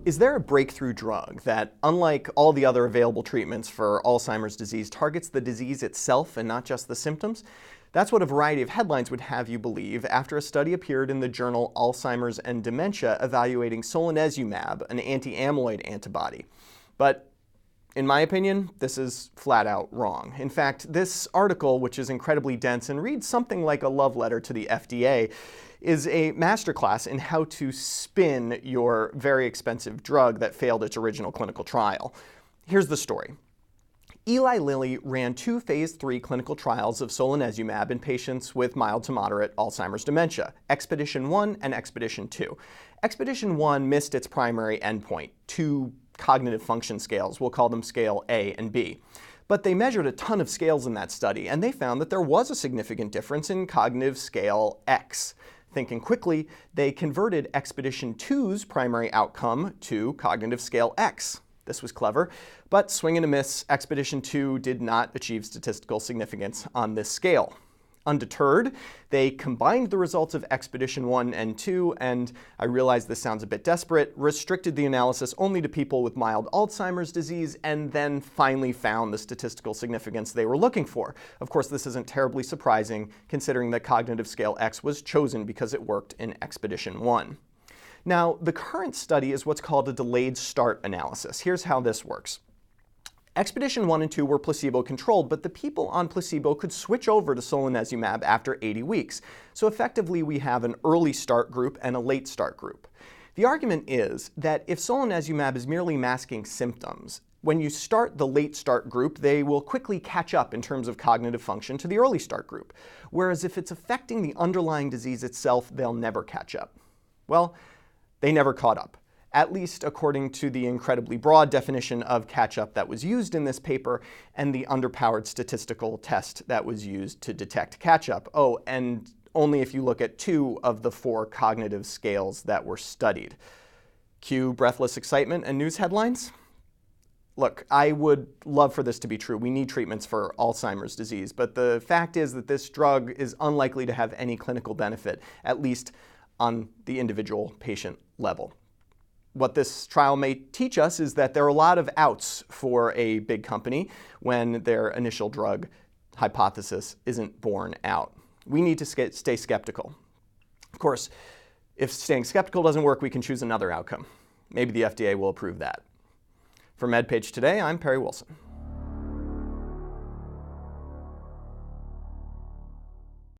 Is there a breakthrough drug that, unlike all the other available treatments for Alzheimer's disease, targets the disease itself and not just the symptoms? That's what a variety of headlines would have you believe after a study appeared in the journal Alzheimer's and Dementia evaluating Solanezumab, an anti-amyloid antibody. But in my opinion, this is flat out wrong. In fact, this article, which is incredibly dense and reads something like a love letter to the FDA, is a masterclass in how to spin your very expensive drug that failed its original clinical trial. Here's the story. Eli Lilly ran 2 phase 3 clinical trials of Solanezumab in patients with mild to moderate Alzheimer's dementia, Expedition 1 and Expedition 2. Expedition 1 missed its primary endpoint, 2 cognitive function scales. We'll call them scale A and B. But they measured a ton of scales in that study, and they found that there was a significant difference in cognitive scale X. Thinking quickly, they converted Expedition 2's primary outcome to cognitive scale X. This was clever, but swing and a miss, Expedition 2 did not achieve statistical significance on this scale. Undeterred, they combined the results of Expedition 1 and 2, and I realize this sounds a bit desperate, restricted the analysis only to people with mild Alzheimer's disease, and then finally found the statistical significance they were looking for. Of course, this isn't terribly surprising, considering that cognitive scale X was chosen because it worked in Expedition 1. Now, the current study is what's called a delayed start analysis. Here's how this works. Expedition 1 and 2 were placebo-controlled, but the people on placebo could switch over to Solanezumab after 80 weeks. So effectively, we have an early start group and a late start group. The argument is that if Solanezumab is merely masking symptoms, when you start the late start group, they will quickly catch up in terms of cognitive function to the early start group. Whereas if it's affecting the underlying disease itself, they'll never catch up. Well, they never caught up, at least according to the incredibly broad definition of catch-up that was used in this paper and the underpowered statistical test that was used to detect catch-up. Oh, and only if you look at 2 of the 4 cognitive scales that were studied. Cue breathless excitement and news headlines? Look, I would love for this to be true. We need treatments for Alzheimer's disease, but the fact is that this drug is unlikely to have any clinical benefit, at least on the individual patient level. What this trial may teach us is that there are a lot of outs for a big company when their initial drug hypothesis isn't borne out. We need to stay skeptical. Of course, if staying skeptical doesn't work, we can choose another outcome. Maybe the FDA will approve that. For MedPage Today, I'm Perry Wilson.